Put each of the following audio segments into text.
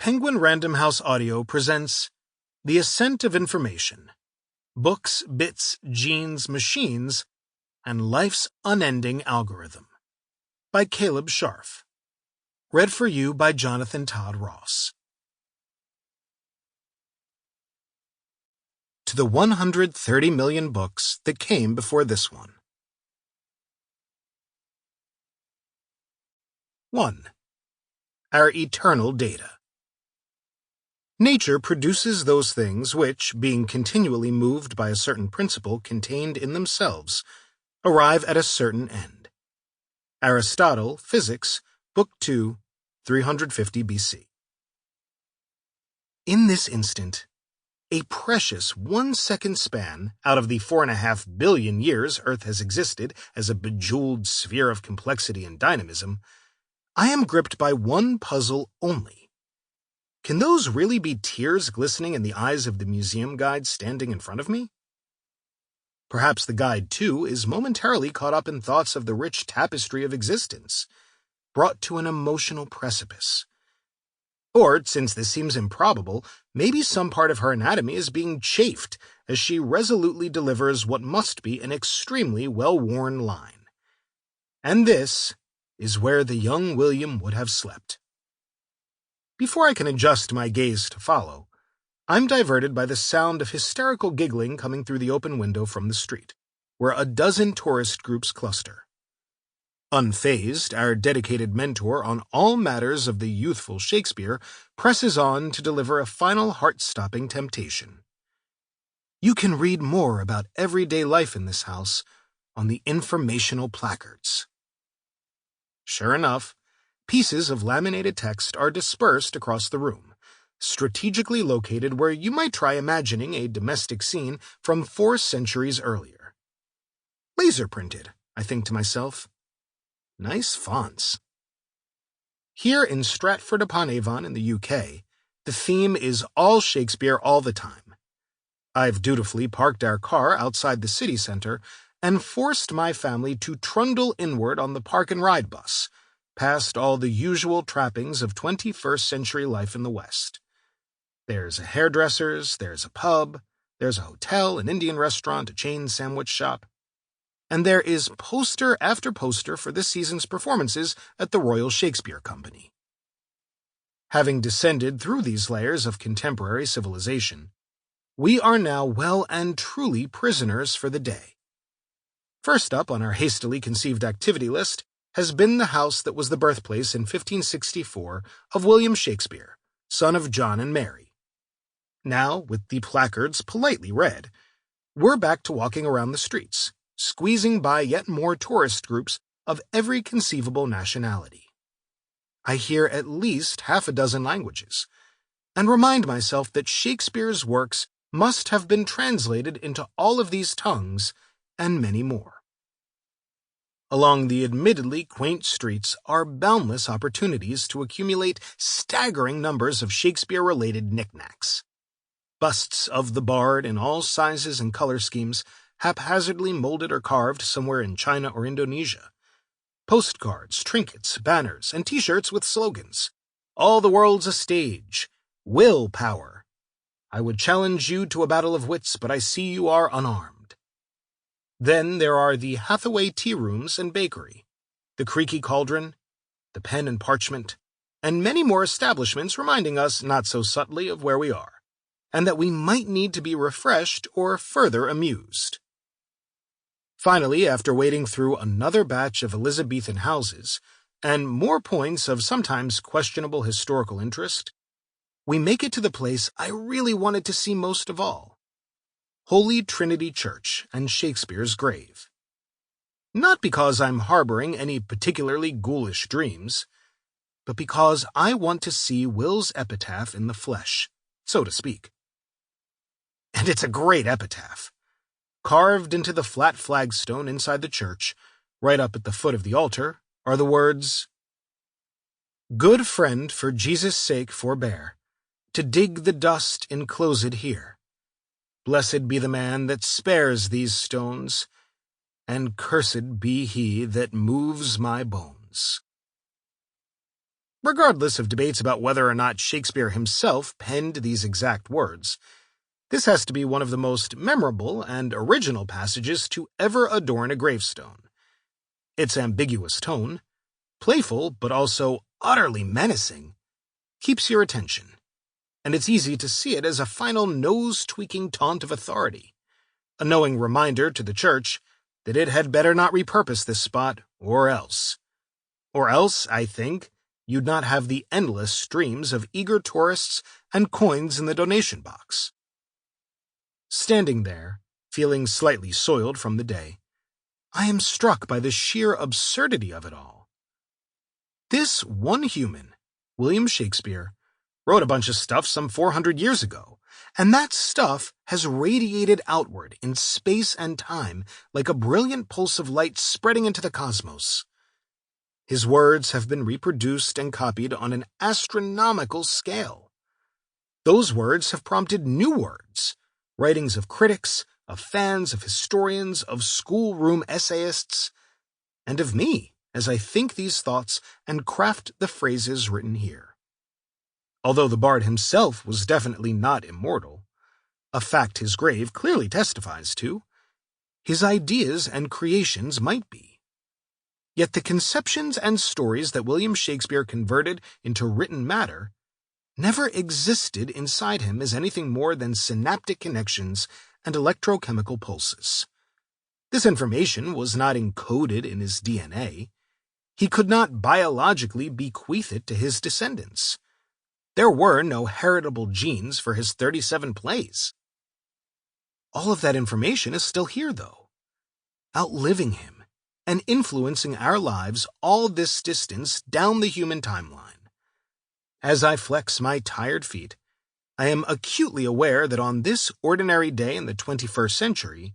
Penguin Random House Audio presents The Ascent of Information, Books, Bits, Genes, Machines, and Life's Unending Algorithm by Caleb Scharf. Read for you by Jonathan Todd Ross. To the 130 million books that came before this one. 1. Our eternal data. Nature produces those things which, being continually moved by a certain principle contained in themselves, arrive at a certain end. Aristotle, Physics, Book 2, 350 BC. In this instant, a precious 1-second span out of the 4.5 billion years Earth has existed as a bejeweled sphere of complexity and dynamism, I am gripped by one puzzle only. Can those really be tears glistening in the eyes of the museum guide standing in front of me? Perhaps the guide, too, is momentarily caught up in thoughts of the rich tapestry of existence, brought to an emotional precipice. Or, since this seems improbable, maybe some part of her anatomy is being chafed as she resolutely delivers what must be an extremely well-worn line. And this is where the young William would have slept. Before I can adjust my gaze to follow, I'm diverted by the sound of hysterical giggling coming through the open window from the street, where a dozen tourist groups cluster. Unfazed, our dedicated mentor on all matters of the youthful Shakespeare presses on to deliver a final heart-stopping temptation. You can read more about everyday life in this house on the informational placards. Sure enough, pieces of laminated text are dispersed across the room, strategically located where you might try imagining a domestic scene from 4 centuries earlier. Laser printed, I think to myself. Nice fonts. Here in Stratford-upon-Avon in the UK, the theme is all Shakespeare all the time. I've dutifully parked our car outside the city centre and forced my family to trundle inward on the park and ride bus, past all the usual trappings of 21st century life in the West. There's a hairdresser's, there's a pub, there's a hotel, an Indian restaurant, a chain sandwich shop. And there is poster after poster for this season's performances at the Royal Shakespeare Company. Having descended through these layers of contemporary civilization, we are now well and truly prisoners for the day. First up on our hastily conceived activity list has been the house that was the birthplace in 1564 of William Shakespeare, son of John and Mary. Now, with the placards politely read, we're back to walking around the streets, squeezing by yet more tourist groups of every conceivable nationality. I hear at least half a dozen languages, and remind myself that Shakespeare's works must have been translated into all of these tongues and many more. Along the admittedly quaint streets are boundless opportunities to accumulate staggering numbers of Shakespeare-related knickknacks. Busts of the bard in all sizes and color schemes, haphazardly molded or carved somewhere in China or Indonesia. Postcards, trinkets, banners, and T-shirts with slogans. All the world's a stage. Willpower. I would challenge you to a battle of wits, but I see you are unarmed. Then there are the Hathaway tea rooms and bakery, the Creaky Cauldron, the Pen and Parchment, and many more establishments reminding us not so subtly of where we are, and that we might need to be refreshed or further amused. Finally, after wading through another batch of Elizabethan houses, and more points of sometimes questionable historical interest, we make it to the place I really wanted to see most of all. Holy Trinity Church and Shakespeare's grave. Not because I'm harboring any particularly ghoulish dreams, but because I want to see Will's epitaph in the flesh, so to speak. And it's a great epitaph. Carved into the flat flagstone inside the church, right up at the foot of the altar, are the words, "Good friend, for Jesus' sake forbear, to dig the dust enclosed here. Blessed be the man that spares these stones, and cursed be he that moves my bones." Regardless of debates about whether or not Shakespeare himself penned these exact words, this has to be one of the most memorable and original passages to ever adorn a gravestone. Its ambiguous tone, playful but also utterly menacing, keeps your attention, and it's easy to see it as a final nose-tweaking taunt of authority, a knowing reminder to the church that it had better not repurpose this spot, or else. Or else, I think, you'd not have the endless streams of eager tourists and coins in the donation box. Standing there, feeling slightly soiled from the day, I am struck by the sheer absurdity of it all. This one human, William Shakespeare, wrote a bunch of stuff some 400 years ago, and that stuff has radiated outward in space and time like a brilliant pulse of light spreading into the cosmos. His words have been reproduced and copied on an astronomical scale. Those words have prompted new words, writings of critics, of fans, of historians, of schoolroom essayists, and of me as I think these thoughts and craft the phrases written here. Although the bard himself was definitely not immortal, a fact his grave clearly testifies to, his ideas and creations might be. Yet the conceptions and stories that William Shakespeare converted into written matter never existed inside him as anything more than synaptic connections and electrochemical pulses. This information was not encoded in his DNA. He could not biologically bequeath it to his descendants. There were no heritable genes for his 37 plays. All of that information is still here, though, outliving him and influencing our lives all this distance down the human timeline. As I flex my tired feet, I am acutely aware that on this ordinary day in the 21st century,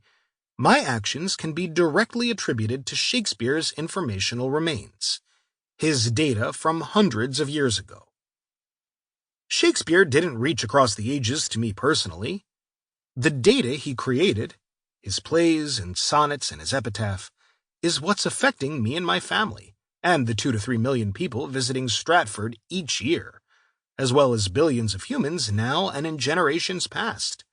my actions can be directly attributed to Shakespeare's informational remains, his data from hundreds of years ago. Shakespeare didn't reach across the ages to me personally. The data he created, his plays and sonnets and his epitaph, is what's affecting me and my family, and the 2 to 3 million people visiting Stratford each year, as well as billions of humans now and in generations past.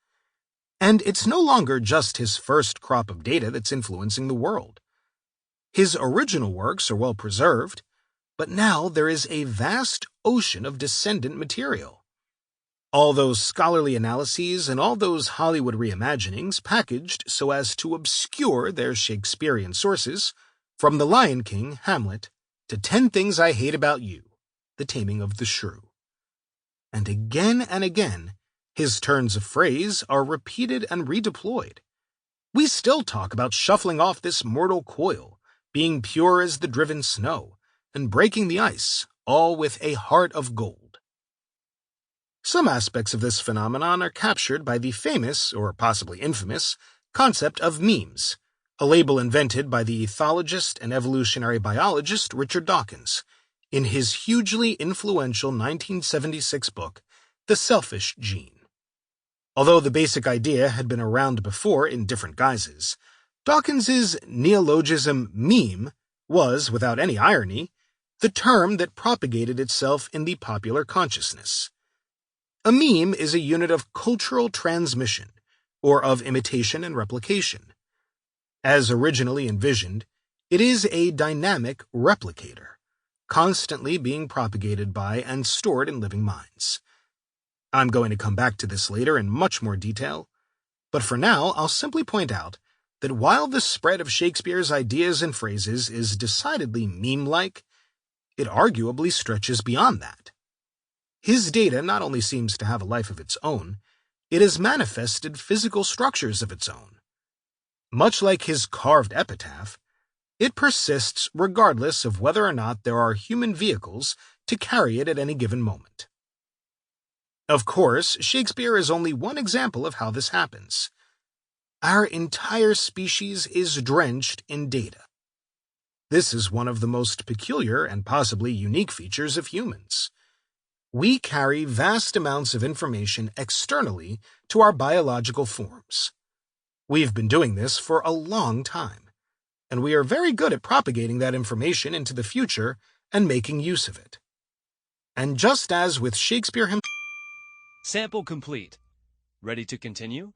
And it's no longer just his first crop of data that's influencing the world. His original works are well preserved, but now there is a vast ocean of descendant material. All those scholarly analyses and all those Hollywood reimaginings packaged so as to obscure their Shakespearean sources, from The Lion King, Hamlet, to 10 Things I Hate About You, The Taming of the Shrew. And again, his turns of phrase are repeated and redeployed. We still talk about shuffling off this mortal coil, being pure as the driven snow, and breaking the ice, all with a heart of gold. Some aspects of this phenomenon are captured by the famous, or possibly infamous, concept of memes, a label invented by the ethologist and evolutionary biologist Richard Dawkins in his hugely influential 1976 book, The Selfish Gene. Although the basic idea had been around before in different guises, Dawkins's neologism meme was, without any irony, the term that propagated itself in the popular consciousness. A meme is a unit of cultural transmission, or of imitation and replication. As originally envisioned, it is a dynamic replicator, constantly being propagated by and stored in living minds. I'm going to come back to this later in much more detail, but for now I'll simply point out that while the spread of Shakespeare's ideas and phrases is decidedly meme-like, it arguably stretches beyond that. His data not only seems to have a life of its own, it has manifested physical structures of its own. Much like his carved epitaph, it persists regardless of whether or not there are human vehicles to carry it at any given moment. Of course, Shakespeare is only one example of how this happens. Our entire species is drenched in data. This is one of the most peculiar and possibly unique features of humans. We carry vast amounts of information externally to our biological forms. We've been doing this for a long time, and we are very good at propagating that information into the future and making use of it. And just as with Shakespeare himself, Sample complete. Ready to continue?